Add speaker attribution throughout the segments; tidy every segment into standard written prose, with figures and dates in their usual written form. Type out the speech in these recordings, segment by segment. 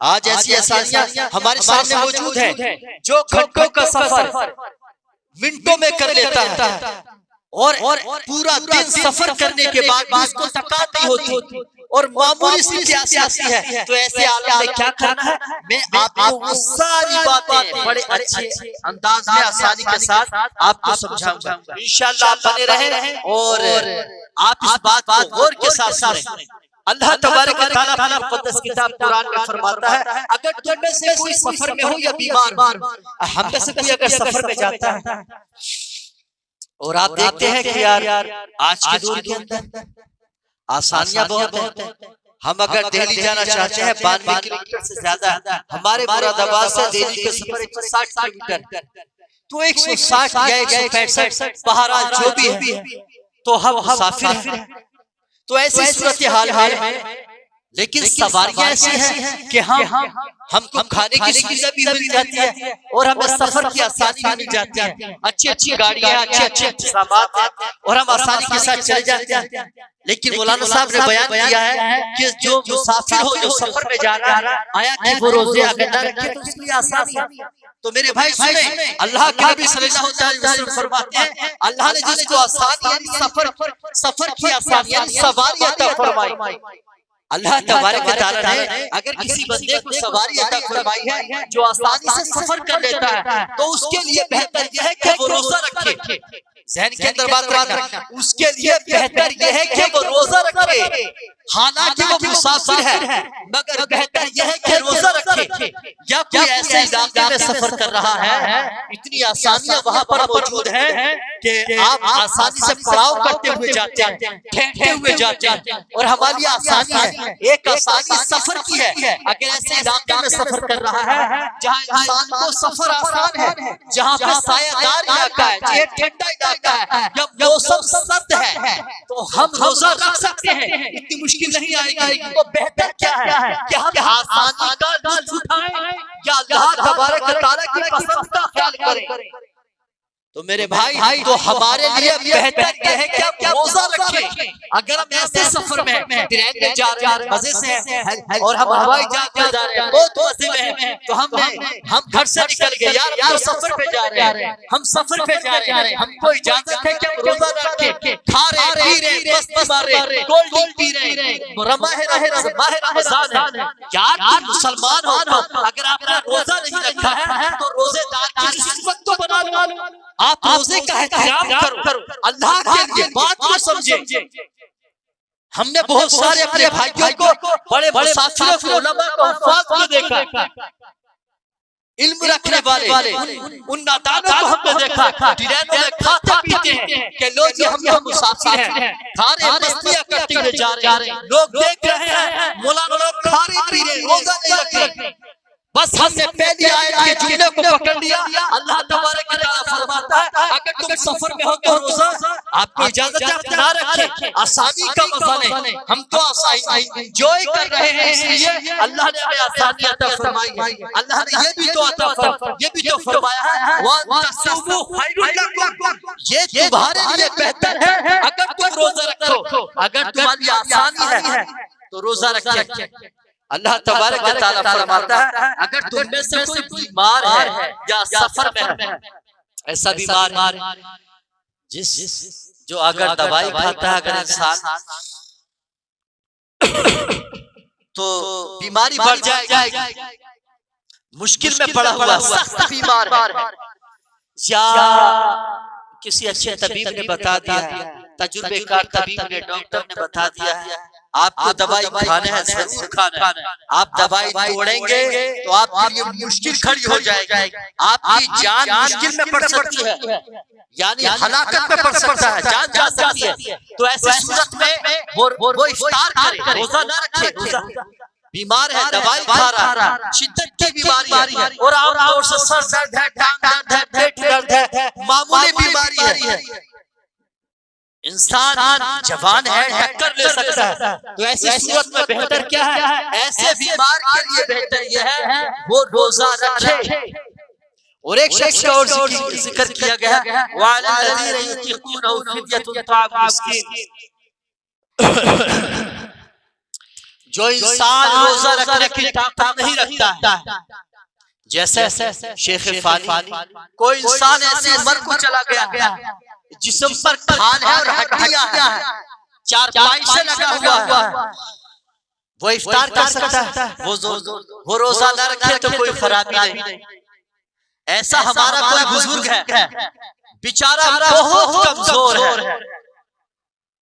Speaker 1: आज ऐसी आसानियां हमारे सामने मौजूद है, जो घंटों का सफर मिनटों में कर लेता है और पूरा दिन सफर करने के बाद भी उसको थकान नहीं होती और मामूली सी प्यास आती है। तो ऐसे आलम में क्या करना है, मैं आपको वो सारी बातें बड़े अच्छे अंदाज में आसानी के साथ आपको समझाऊंगा। इंशाअल्लाह आप बने रहें और आप इस बात को गौर के साथ सुनें। अल्लाह तबारक व तआला मुक़द्दस किताब कुरान में फरमाता है, अगर तुम में से कोई सफर में हो या बीमार, हम में से कोई अगर सफर में जाता है और आप देखते हैं कि यार आज के दौर के अंदर आसानियां बहुत है। हम अगर दिल्ली जाना चाहते हैं 92 किलोमीटर से ज्यादा, हमारे मुरादाबाद से दिल्ली के सफर 160 किलोमीटर, तो 160 या 165 बहरहाल जो भी है, तो हम मुसाफिर हैं। तो ऐसी सूरत हाल में लेकिन सवारियां ऐसी हैं कि हमको खाने की सुविधा भी मिल जाती है और हमें सफर की आसानी भी मिल जाती है। अच्छी गाड़ियां, अच्छे सामान और हम आसानी के साथ चले जाते हैं। लेकिन मौलाना साहब ने बयान किया है कि जो मुसाफिर हो, जो सफर में जा रहा है, आया कि वो रोजे अगर न रखे तो उसके लिए आसानी है। तो मेरे भाई सुने, अल्लाह के नबी सल्लल्लाहु अलैहि वसल्लम फरमाते हैं, अल्लाह ने जिसको आसानी यानी सफर की आसानी यानी सवारी अता फरमाई, अल्लाह तबारक व तआला ने अगर किसी बंदे को सवारी अता फरमाई है जो आसानी से सफर कर लेता है, तो उसके लिए बेहतर यह है कि वो रोजा रखे। ज़हन के अंदर बात रखना, उसके लिए बेहतर यह है कि वो रोजा रखे। हालांकि वो मुसाफिर है, मगर बेहतर यह है कि रोजा रखे। या कोई ऐसे इलाके में सफर कर रहा है, इतनी आसानियां वहां पर मौजूद हैं कि आप आसानी से पड़ाव करते हुए जाते हैं, ठहरते हुए जाते हैं, और हमारी आसानी है, एक आसानी सफर की है। अगर ऐसे इलाके में सफर कर रहा है जहाँ इंसान को सफर आसान है, जहाँ पे सायादार इलाका है, ठंडा इलाका है, जब मौसम सर्द है, तो हम रोजा रख सकते हैं, इतनी मुश्किल नहीं आएगी। तो बेहतर क्या है कि हम आसानी का लुत्फ उठाएं या अल्लाह तबारक व तआला की पसंद का ख्याल करें। तो मेरे भाई, तो हमारे लिए बेहतर यह है कि हम रोजा रखें। अगर हम ऐसे सफर में ट्रेन में जा रहे हैं, मजे से हैं, और हम हवाई जहाज में जा रहे हैं, बहुत मजे में हैं, तो हम घर से निकल गए, यार हम तो सफर पे जा रहे हैं, हम सफर पे जा रहे हैं, हमको इजाजत है कि हम रोजा रखें, खा रहे पी रहे, मस्ती मार रहे, कोल्ड ड्रिंक पी रहे, माह रमजान है। यार तुम मुसलमान हो, अगर आपने रोजा नहीं रखा है तो रोजेदार की रिस्पत तो बना लो, आप रोजे का एहतराम करो, अल्लाह के लिए बात को समझे। हमने बहुत सारे अपने भाइयों को, बड़े मुसाफिरों को, उलमा को, हुफ़ाज़ को देखा, इल्म रखने वाले उन नादानों को हमने देखा ट्रेनों में खाते पीते हैं कि लोग हम यहाँ मुसाफिर हैं, खा रहे हैं, मस्तियाँ करते हुए जा रहे हैं, लोग देख रहे हैं, मौलाना लोग खा रहे पी रहे, रोजा नहीं रख रहे। बस हमने पहली आयत के जुमले को पकड़ लिया। अल्लाह तबारक व तआला फरमाता है, अगर तुम सफर में हो तो रोजा आपको इजाजत है, आप ना रखें, आसानी का मजा लें। हम तो आसानी एंजॉय कर रहे हैं, इसलिए अल्लाह ने हमें आसानी अता फरमाई है। अल्लाह ने ये भी तो फरमाया है, वा तसुमु खैरुल लकुम, ये तुम्हारे लिए बेहतर है अगर तुम रोजा रखो। अगर तुम्हारी आसानी है तो रोजा रखें। अल्लाह तबारक व तआला फरमाता है, अगर तुम में से कोई बीमार है या सफर में है, ऐसा बीमार जो अगर दवाई खाता है, अगर इंसान तो बीमारी बढ़ जाएगी, मुश्किल में पड़ा हुआ सख्त बीमार है, या किसी अच्छे तबीब ने बता दिया, तजुर्बेकार तबीब ने, डॉक्टर ने बता दिया है आपको दवाई खाना है, जरूर खाना है, आप दवाई तोड़ेंगे तो आपके लिए मुश्किल खड़ी हो जाएगी, आपकी जान मुश्किल में पड़ सकती है, यानी हलाकत में पड़ सकता है, जान जा सकती है। तो ऐसी सूरत में वो इफ्तार करे, रोजा ना रखे। रोजा बीमार है, दवाई खा रहा है, शिद्दत की बीमारी है, और आमतौर से सर दर्द है, टांग दर्द है, पेट दर्द है, मामूली बीमारी है, इंसान जवान है, टक्कर ले सकता है। तो ऐसी सूरत में बेहतर क्या है, ऐसे बीमार के लिए बेहतर यह है वो रोजा रखे। और एक शख्स का और जिक्र किया गया, वअलल्लज़ीना युतीक़ूनहु फ़िद्यतुन ताअम मिस्कीन, जो इंसान रोजा रखने की ताकत नहीं रखता है, जैसे शेख फानी, कोई इंसान ऐसी उम्र को चला गया जिस्म पर खाल है और हड्डियां हैं, चारपाई से लगा हुआ है, वो इफ्तार कर सकता है, वो रोजा न रखे तो कोई खराबी नहीं। ऐसा हमारा कोई बुजुर्ग है, बेचारा बहुत कमजोर है,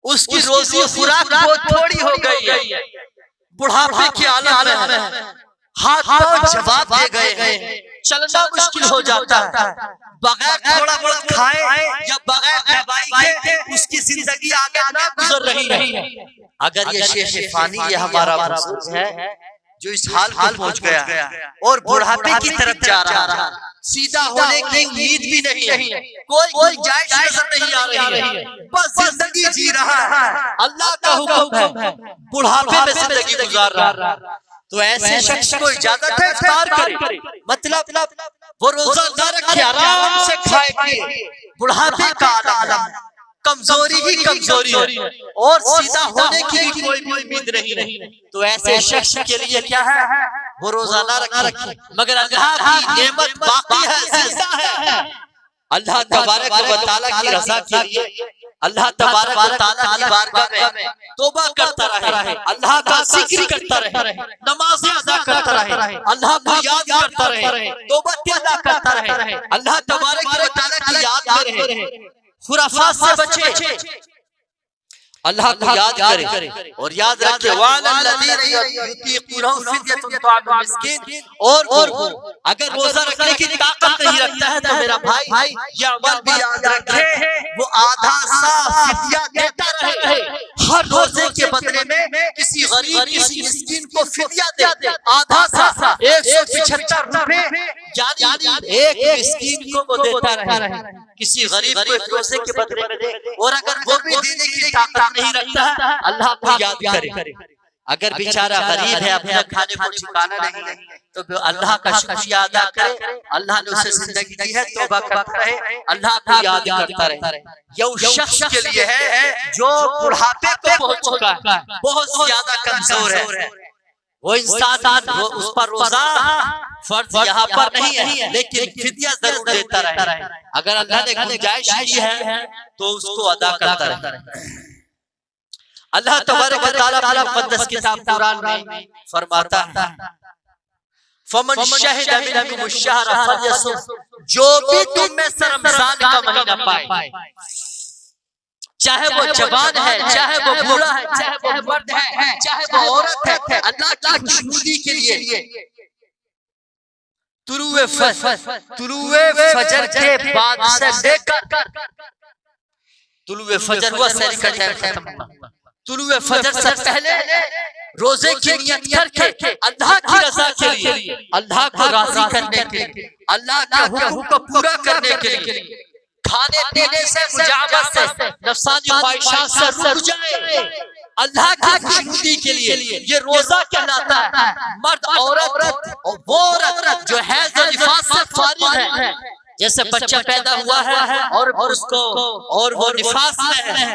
Speaker 1: उसकी रोजी खुराक बहुत थोड़ी हो गई है, बुढ़ापे के आलम में हाथ पांव जवाब दे गए, चलना मुश्किल हो जाता है, बगैर थोड़ा बहुत खाए या बगैर दवाई के उसकी जिंदगी आगे ना गुजर रही है। अगर ये शेख फानी ये हमारा बुजुर्ग है जो इस हाल को पहुंच गया और बुढ़ापे की तरफ जा रहा है, सीधा होने की उम्मीद भी नहीं है, कोई गुंजाइश नजर नहीं आ रही है, बस जिंदगी जी रहा है, अल्लाह का हुक्म है, बुढ़ापे में जिंदगी गुजार रहा है, तो ऐसे शख्स को इजाजत है इफ्तार करे, मतलब वो रोजा ना रखे, आराम से खाए पिए, बुढ़ापे का आलम, कमजोरी ही कमजोरी है और सीधा होने की भी कोई उम्मीद नहीं है, तो ऐसे शख्स के लिए क्या है, वो रोजा ना रखे, मगर अल्लाह की नेमत बाकी है, जिंदा है, अल्लाह तबारक व तआला की रज़ा के लिए अल्लाह तबारक व तआला की बारगाह में तौबा करता रहे, अल्लाह का जिक्र करता रहे, नमाज़ें अदा करता रहे, अल्लाह को याद करता रहे, तौबा अदा करता रहे, अल्लाह तबारक व तआला की याद में रहे, खुराफात से बचे, अल्लाह को याद करे और याद रखे और अगर रोजा रखने की ताकत नहीं रखता है तो मेरा भाई ये अमल भी याद रखे, वो आधा सा फिदिया देता रहे, हर रोजे के बदले में किसी गरीब किसी मिस्कीन को फिदिया दे, आधा सा 175 रुपए यानी एक मिस्कीन को वो देता रहे, किसी गरीब को रोजे के बदले में दे, और अगर वो भी देने की ताकत नहीं रखता है अल्लाह को याद करे, अगर बेचारा गरीब है अपने खाने को ठिकाना नहीं है तो अल्लाह का शुक्रिया अदा करे, अल्लाह ने उसे जिंदगी दी है, तौबा करता रहे, अल्लाह को याद करता रहे। ये उस शख्स के लिए है जो बुढ़ापे को पहुंच चुका है, बहुत ज्यादा कमजोर है, वो इंसान वो उस पर रोजा फर्ज यहाँ पर नहीं है, लेकिन फिदिया जरूर देता रहे, अगर अल्लाह ने गुंजाइश की है तो उसको अदा करता रहे। अल्लाह तबारक व तआला मुक़द्दस किताब कुरान में फरमाता है, फमन शहिद मिनकुम अश-शहर फल्यसुम, जो भी तुम में से रमजान का महीना पाए, चाहे वो जवान है, चाहे वो बूढ़ा है, चाहे वो मर्द है, चाहे वो औरत है, अल्लाह की खुशनुदी के लिए तुलुए फजर के बाद से लेकर तुलुए फजर हुआ सहरी का टाइम खत्म हुआ, तुलुए फजर से पहले रोजे की नियत करके अल्लाह की रज़ा के लिए, अल्लाह को राज़ी करने के लिए, अल्लाह के हुक्म को पूरा करने के लिए, खाने पीने से मुजावज़त से नफ्सानी ख्वाहिशात से रुक जाए, अल्लाह की खुशनुदी के लिए ये रोजा कहलाता है। मर्द औरत और वो औरत जो है जो निफास से फारिग है, जैसे बच्चा पैदा हुआ है और उसको और वो निफास में है,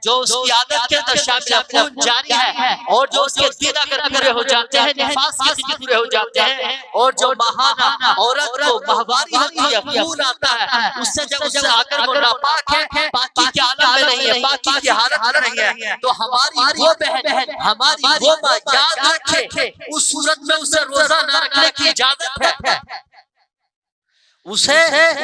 Speaker 1: जो उसकी आदत के दशा में खून जारी है, और जो उसके दिन अगर पूरे हो जाते हैं, निफास के दिन पूरे हो जाते हैं, और जो महाना औरत को माहवारी होती है, खून आता है, उससे जब उससे आकर वो नापाक है, पाकी के आलम में नहीं है, पाकी की हालत में नहीं है, तो हमारी वो बहन, हमारी वो माँ याद रखे, उस सूरत में उसे रोजा न रखने की इजाजत है, उसे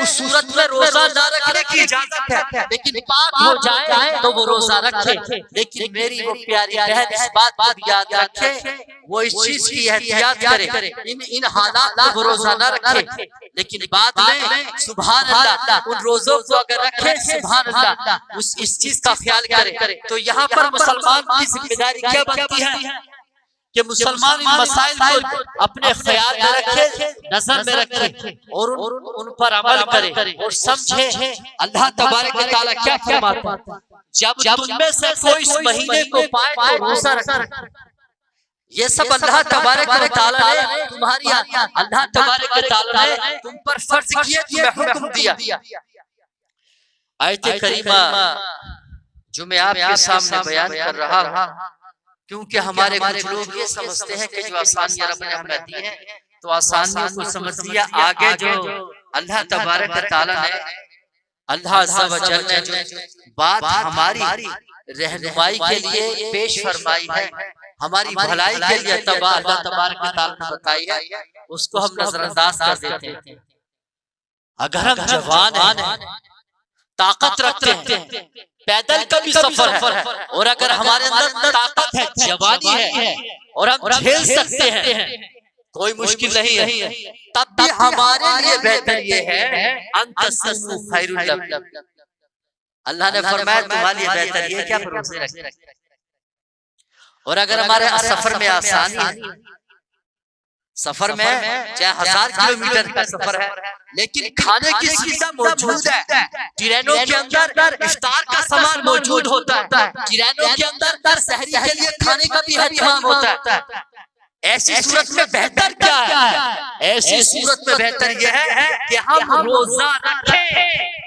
Speaker 1: उस सूरत में रोजा न रखने की इजाजत है, लेकिन पाक हो जाए तो वो रोजा रखे। लेकिन मेरी वो प्यारी बहन इस बात को याद रखे, वो इस चीज की एहतियात करे, इन हालात में वो रोजा न रखे, लेकिन बाद में सुभान अल्लाह उन रोजों को अगर रखे, सुभान अल्लाह इस चीज का ख्याल करे। तो यहाँ पर मुसलमान की जिम्मेदारी क्या बनती है कि मुसलमान इन मसाइल को अपने ख्याल में रखे, नजर में रखे और उन पर अमल करे और समझे अल्लाह तबारक व तआला क्या फरमाता है। जब तुम में से कोई इस महीने को पाए तो रोजा रखे, ये सब अल्लाह तबारक व तआला ने तुम्हारी अल्लाह तबारक व तआला ने तुम पर फर्ज किए, तुम्हें हुक्म दिया। आयत करीमा जो मैं आपके सामने बयान कर रहा हूँ, क्योंकि हमारे कुछ लोग ये समझते हैं कि जो आसानियां रब ने हमें दी हैं तो आसानियों को समझ लिया, आगे जो अल्लाह तबारक तआला ने, अल्लाह अज़्ज़ा व जल ने जो बात हमारी रहनुमाई के लिए पेश फरमाई है, हमारी भलाई के लिए अल्लाह तबारक तआला ने बताई है, उसको हम नजरअंदाज कर देते हैं। अगर हम जवान हैं, ताकत रखते हैं, पैदल का भी सफर है, और अगर हमारे अंदर ताकत है, जवानी है और हम झेल सकते हैं, कोई मुश्किल नहीं है, तब भी हमारे लिए बेहतर ये है अंतसस्सु खैरुल लकुम। अल्लाह ने फरमाया तुम्हारे लिए बेहतर ये क्या रोजे रखें। और अगर हमारे सफर में आसानी है, सफर में चाहे 1000 किलोमीटर का सफर है, लेकिन खाने की सुविधा मौजूद है, ट्रेनों के अंदर इफ्तार का सामान मौजूद होता है, ट्रेनों के अंदर सहरी के लिए खाने का भी इंतजाम होता है, ऐसी सूरत में बेहतर क्या है? ऐसी सूरत में बेहतर यह है कि हम रोजा रखें।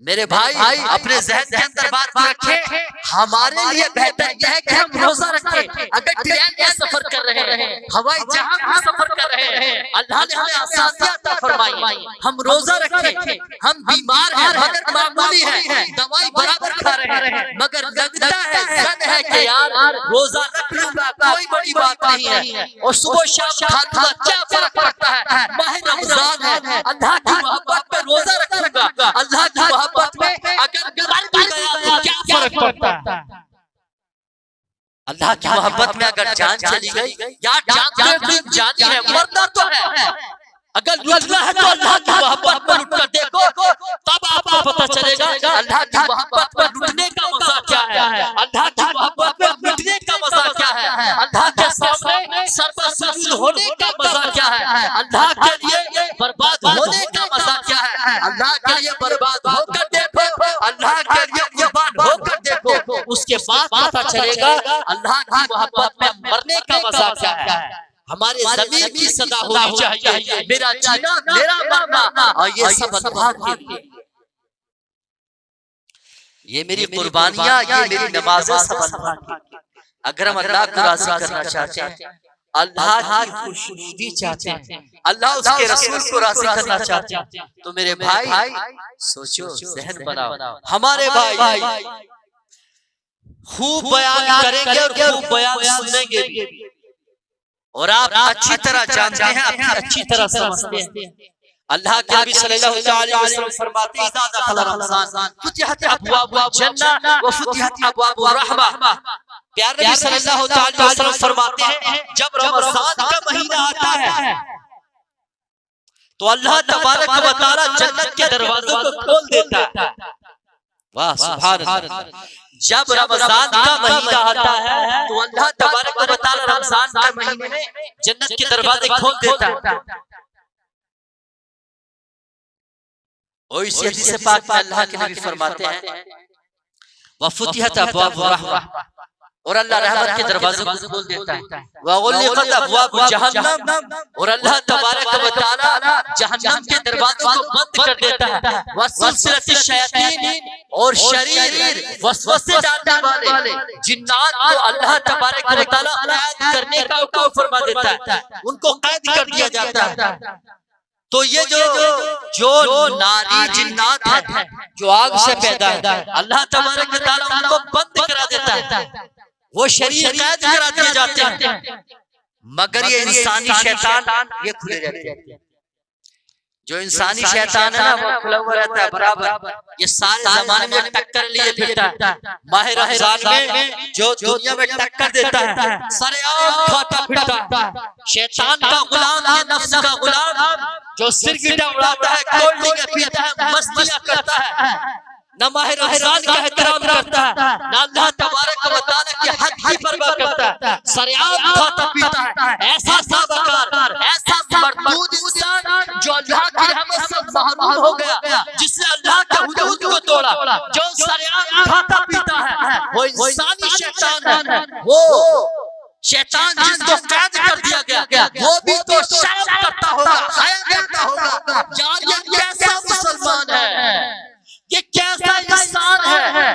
Speaker 1: मेरे भाई अपने ज़हन के अंदर बात रखें, हमारे लिए बेहतर यह है कि हम रोजा रखें। अगर ट्रेन में सफर कर रहे हैं, हवाई जहाज में सफर कर रहे हैं, अल्लाह ने हमें आसानियां अता फरमाई, हम रोजा रखें। हम बीमार हैं मगर मामूली है, दवाई बराबर खा रहे हैं, मगर लगता है ज़न है कि यार रोजा रख लूंगा, कोई बड़ी बात नहीं है, और सुबह शाम खा लूंगा, क्या फर्क पड़ता है? माह रमजान है, अल्लाह की मोहब्बत में रोजा रखूंगा, अल्लाह की मोहब्बत में अगर मर भी गया तो क्या फर्क पड़ता है? अल्लाह की मोहब्बत में अगर जान चली गई, यार जान तो जानी है, मरना तो है, अगर लुटना है तो अल्लाह की मोहब्बत में लुट कर देखो, तब आपको पता चलेगा अल्लाह की मोहब्बत में लुटने का मजा क्या है, अल्लाह की मोहब्बत में लुटने का मजा क्या है, अल्लाह के सामने सर्वसुजूद होने का मजा क्या है, अल्लाह के लिए बर्बाद होने का मजा क्या है, अल्लाह के लिए बर्बाद होकर देखो, अल्लाह के लिए कुर्बान होकर देखो, उसके बाद पता चलेगा अल्लाह की मोहब्बत में मरने का मजा क्या है। हमारे ज़मीर की सदा होनी चाहिए, मेरा जीना मेरा मरना, और ये सब अल्लाह के लिए, ये मेरी कुर्बानियां, ये मेरी नमाजें सब अल्लाह की। अगर हम अल्लाह को राज़ी करना चाहते हैं, अल्लाह की खुशनुदी चाहते हैं, अल्लाह उसके रसूल को राज़ी करना चाहते हैं, तो मेरे भाई सोचो, ज़हन बनाओ, हमारे भाई खूब बयान करेंगे और खूब बयान सुनेंगे भी, और आप अच्छी तरह जानते हैं, आप अच्छी तरह समझते हैं। अल्लाह के नबी सल्लल्लाहु अलैहि वसल्लम फरमाते हैं, इज़ा दखल रमज़ान फुतिहत अबवाबुल जन्नह व फुतिहत अबवाबुर रहमा। प्यारे नबी सल्लल्लाहु अलैहि वसल्लम फरमाते हैं, जब रमज़ान का महीना आता है तो अल्लाह तबारक व तआला जन्नत के दरवाजों को खोल देता है। वाह सुभान अल्लाह। जब रमजान का महीना आता है तो अल्लाह तबारक व तआला रमजान के महीने में जन्नत के दरवाजे खोल देता है। और इसी हदीस पाक में अल्लाह के नबी फरमाते हैं, वफुतिहत अबवाबुर रहमा, और अल्लाह रहमत के दरवाजों को खोल देता है, वगुलिकत अबवाबु जहन्नम, और अल्लाह तबारक व तआला जहन्नम के दरवाजों को बंद कर देता है, वसुलसिलतिश शयातीन, और शरीर वसवसे डालने वाले जिन्नात को अल्लाह तबारक व तआला कैद करने का हुक्म फरमा देता है, उनको कैद कर दिया जाता है। तो ये जो नारी जिन्नात है, जो आग से पैदा है, अल्लाह तबारक व तआला उनको बंद करा देता है, वो शरीर कैद करा दिए जाते हैं, मगर ये इंसानी शैतान ये खुले रहते हैं। जो इंसानी शैतान है ना, वो खुला हुआ रहता है बराबर, ये सारे जमाने में टक्कर लिए फिरता है। माह रमजान में जो दुनिया में टक्कर देता है, सरेआम खाता फिरता है, शैतान का गुलाम, ये नफ्स का गुलाम, जो सिर गिटा उड़ाता है, कोल्ड ड्रिंक पीता है, मस्तियां करता है, न माह रमजान का एहतराम करता है, न अल्लाह तबारक व तआला की हक की परवाह करता है, सरेआम खाता पीता है। ऐसा साबकार, ऐसा मरदूद इंसान जो अल्लाह की रहमत से महरूम हो गया, जिसने अल्लाह के हुदूद को तोड़ा, जो सरेआम खाता पीता है, वो इंसानी शैतान है। वो शैतान जिसको कैद कर दिया गया, वो भी तो शर्म करता होगा, हया करता होगा, यार ये कैसा मुसलमान है, ये कैसा इंसान है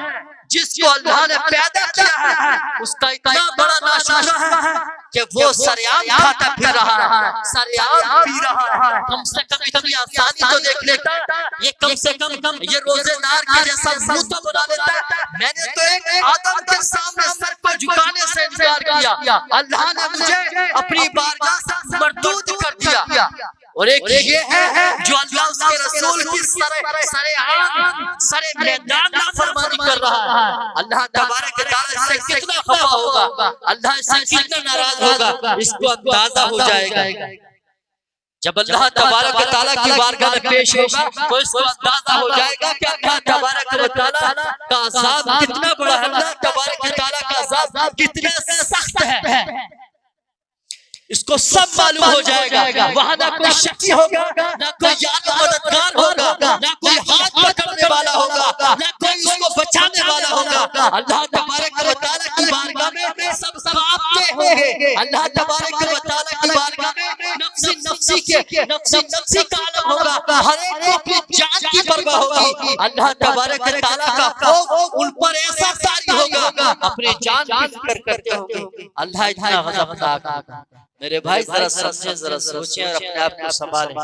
Speaker 1: जिसको अल्लाह ने पैदा किया है, उसका इतना बड़ा कि वो सरेआम खाता फिर रहा है, सरेआम पी रहा है। कम से कम इतनी आसानी तो देख लेता, ये कम से कम ये रोजेदार के जैसा मुंह तो बना लेता। मैंने तो एक आदम के सामने सर को झुकाने से इनकार किया, अल्लाह ने मुझे अपनी बारगाह से मरदूद कर दिया। और एक ये है जो अल्लाह उसके रसूल की सरे मैदान में फरमानी कर रहा है। अल्लाह तबारक व तआला से कितना खफा होगा, अल्लाह से कितना नाराज होगा, इसको अंदाजा हो जाएगा। जब अल्लाह तबारक व तआला की बारगाह में पेश होगा तो इसको अंदाजा हो जाएगा कि अल्लाह तबारक व तआला का अज़ाब कितना बड़ा है, अल्लाह तबारक व तआला का अज़ाब कितना सख्त है, इसको सब मालूम हो जाएगा। वहां ना कोई शक्ति होगा, ना कोई यार मददगार होगा, ना कोई हाथ पकड़ने वाला होगा, ना कोई उसको बचाने वाला होगा। अल्लाह तबारक व तआला की बारगाह में सब कांपते होंगे। अल्लाह तबारक व तआला की बारगाह में नफ्सी का आलम होगा, हर एक को अपनी जान की परवाह होगी। अल्लाह तबारक व तआला का खौफ उन पर ऐसा तारी होगा, अपनी जान की फिक्र करते होंगे। अल्लाह इतना गज़बनाक। मेरे भाई जरा समझे, जरा सोचें और अपने आप को संभालें।